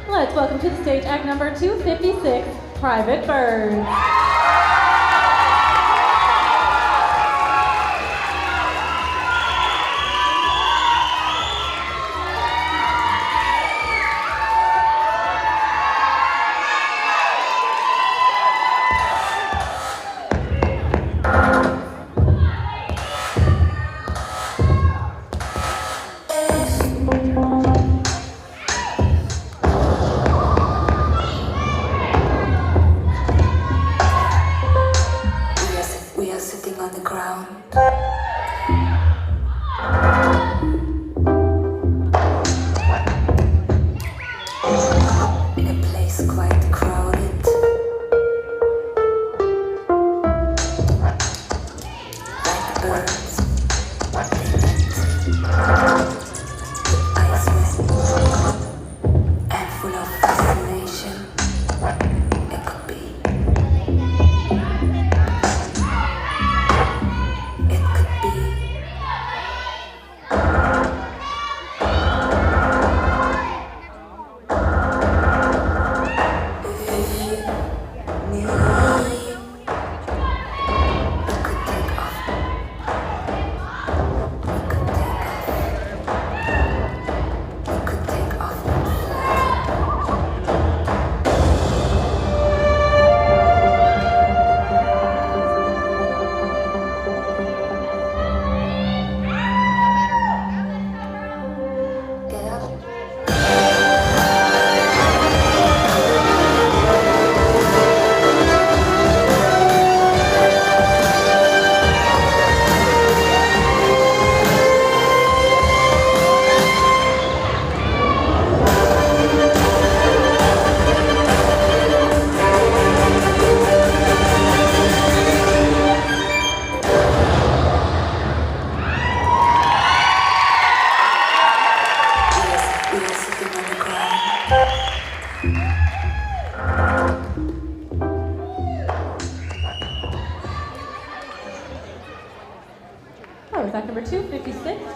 Let's welcome to the stage act number 256, Private Birds. Sitting on the ground. In a place quite crowded. Like birds. Eyes wet and full of fascination. It could be. That was act number 256.